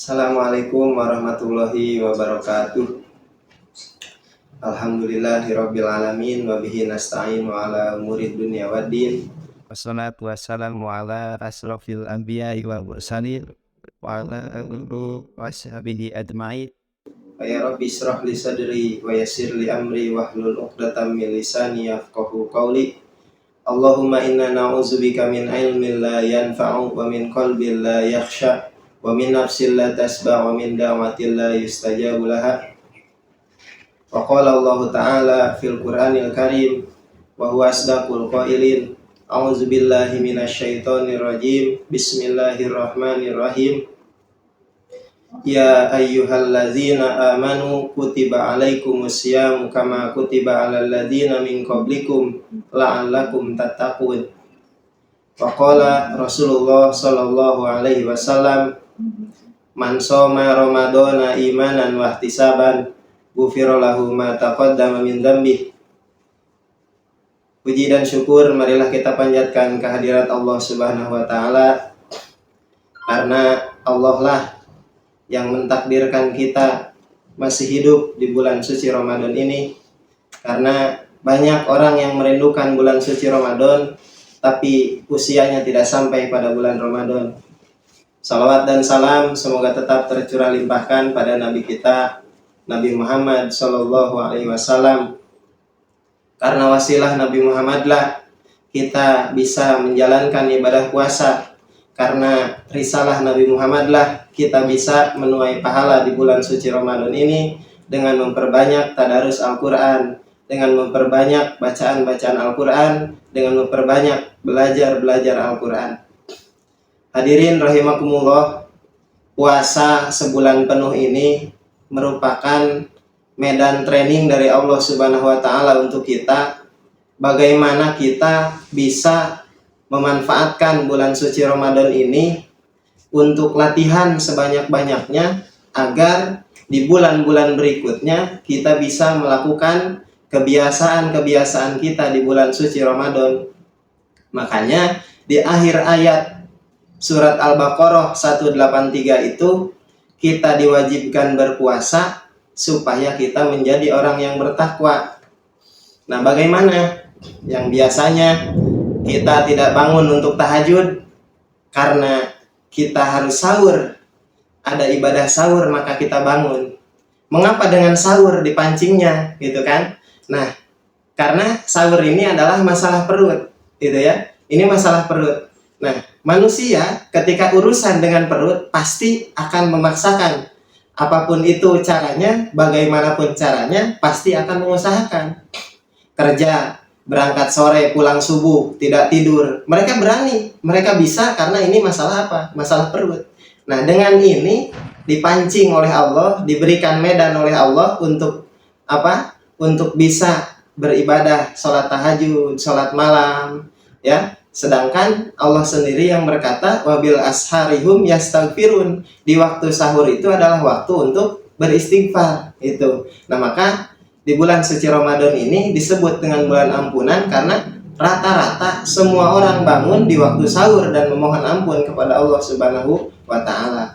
Assalamualaikum warahmatullahi wabarakatuh. Alhamdulillahirabbil alamin wa bihi nasta'in wa ala umuri dunya waddin. Wassalatu wassalamu ala asrofil anbiya'i wal mursalin wa ala alihi washabihi ajma'in. Ya Rabbi israh li sadri wa yassir li amri wahlul 'uqdatam min lisani yafqahu qawli. Allahumma inna na'udzubika min ilmin la yanfa'u wa min qalbin la yakhsha wa min nafsin la tasba' wa min da'watin la yustajabu laha. Wa qala Allah ta'ala fil Qur'anil Karim wa huwa asdaqul qailin. A'udzu billahi minasyaitonir rajim. Bismillahirrahmanirrahim. Ya ayyuhallazina amanu kutiba alaikumus syamu kama kutiba alal ladzina min qablikum la'allakum tattaqun. Wa qala Rasulullah sallallahu alaihi wasallam, man shoma ramadhana imanan wa ihtisaban ghufira lahu ma taqaddama min dzambi. Puji dan syukur marilah kita panjatkan kehadirat Allah Subhanahu wa taala, karena Allah lah yang mentakdirkan kita masih hidup di bulan suci Ramadan ini. Karena banyak orang yang merindukan bulan suci Ramadan tapi usianya tidak sampai pada bulan Ramadan. Salawat dan salam semoga tetap tercurah limpahkan pada Nabi kita, Nabi Muhammad Sallallahu Alaihi Wasallam. Karena wasilah Nabi Muhammad lah kita bisa menjalankan ibadah puasa. Karena risalah Nabi Muhammad lah kita bisa menuai pahala di bulan suci Ramadan ini dengan memperbanyak tadarus Al-Quran, dengan memperbanyak bacaan-bacaan Al-Quran, dengan memperbanyak belajar Al-Quran. Hadirin rahimakumullah, puasa sebulan penuh ini merupakan medan training dari Allah Subhanahu wa taala untuk kita, bagaimana kita bisa memanfaatkan bulan suci Ramadan ini untuk latihan sebanyak-banyaknya agar di bulan-bulan berikutnya kita bisa melakukan kebiasaan-kebiasaan kita di bulan suci Ramadan. Makanya di akhir ayat surat Al-Baqarah 183 itu kita diwajibkan berpuasa supaya kita menjadi orang yang bertakwa. Nah, bagaimana yang biasanya kita tidak bangun untuk tahajud karena kita harus sahur, ada ibadah sahur maka kita bangun. Mengapa dengan sahur dipancingnya, gitu kan? Nah, karena sahur ini adalah masalah perut, gitu ya. Ini masalah perut. Nah, manusia ketika urusan dengan perut pasti akan memaksakan. Apapun itu caranya, bagaimanapun caranya, pasti akan mengusahakan. Kerja, berangkat sore, pulang subuh, tidak tidur. Mereka berani, mereka bisa karena ini masalah apa? Masalah perut. Nah, dengan ini dipancing oleh Allah, diberikan medan oleh Allah untuk apa? Untuk bisa beribadah, sholat tahajud, sholat malam, ya. Sedangkan Allah sendiri yang berkata, wabil asharihum yastaghfirun. Di waktu sahur itu adalah waktu untuk beristighfar. Itu. Nah, maka di bulan suci Ramadan ini disebut dengan bulan ampunan karena rata-rata semua orang bangun di waktu sahur dan memohon ampun kepada Allah Subhanahu wa taala.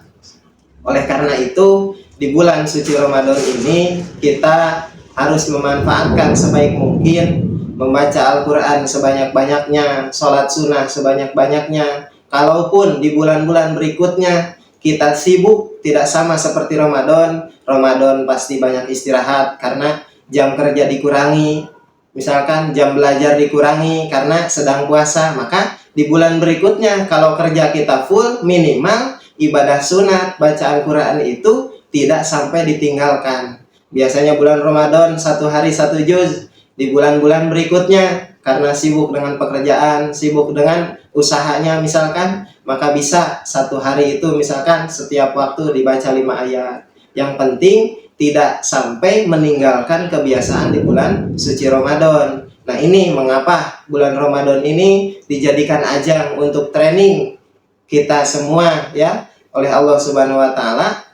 Oleh karena itu, di bulan suci Ramadan ini kita harus memanfaatkan sebaik mungkin, membaca Al-Quran sebanyak-banyaknya, sholat sunnah sebanyak-banyaknya. Kalaupun di bulan-bulan berikutnya kita sibuk, tidak sama seperti Ramadan. Ramadan pasti banyak istirahat karena jam kerja dikurangi, misalkan jam belajar dikurangi karena sedang puasa. Maka di bulan berikutnya kalau kerja kita full, minimal ibadah sunat, baca Al-Quran itu tidak sampai ditinggalkan. Biasanya bulan Ramadan 1 hari 1 juz. Di bulan-bulan berikutnya karena sibuk dengan pekerjaan, sibuk dengan usahanya misalkan, maka bisa 1 hari itu misalkan setiap waktu dibaca 5 ayat. Yang penting tidak sampai meninggalkan kebiasaan di bulan suci Ramadan. Nah, ini mengapa bulan Ramadan ini dijadikan ajang untuk training kita semua ya oleh Allah Subhanahu wa taala.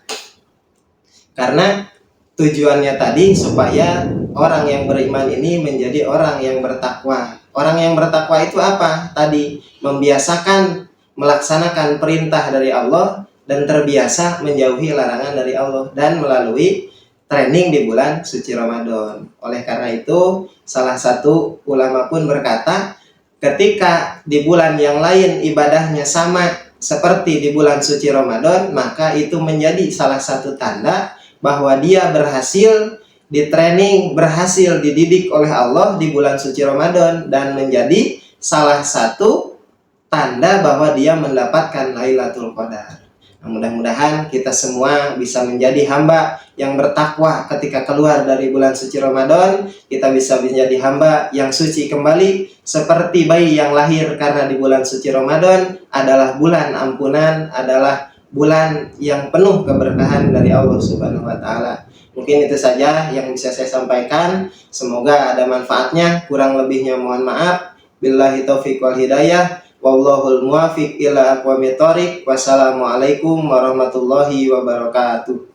Karena tujuannya tadi supaya orang yang beriman ini menjadi orang yang bertakwa. Orang yang bertakwa itu apa? Tadi membiasakan melaksanakan perintah dari Allah dan terbiasa menjauhi larangan dari Allah dan melalui training di bulan suci Ramadan. Oleh karena itu, salah satu ulama pun berkata, ketika di bulan yang lain ibadahnya sama seperti di bulan suci Ramadan, maka itu menjadi salah satu tanda bahwa dia berhasil di training, berhasil dididik oleh Allah di bulan suci Ramadan, dan menjadi salah satu tanda bahwa dia mendapatkan Lailatul Qadar. Nah, mudah-mudahan kita semua bisa menjadi hamba yang bertakwa ketika keluar dari bulan suci Ramadan. Kita bisa menjadi hamba yang suci kembali seperti bayi yang lahir, karena di bulan suci Ramadan adalah bulan ampunan, adalah bulan yang penuh keberkahan dari Allah Subhanahu wa taala. Mungkin itu saja yang bisa saya sampaikan. Semoga ada manfaatnya. Kurang lebihnya mohon maaf. Billahi taufiq wal hidayah. Wallahul muwafiq ila aqwamit thoriq. Wassalamualaikum warahmatullahi wabarakatuh.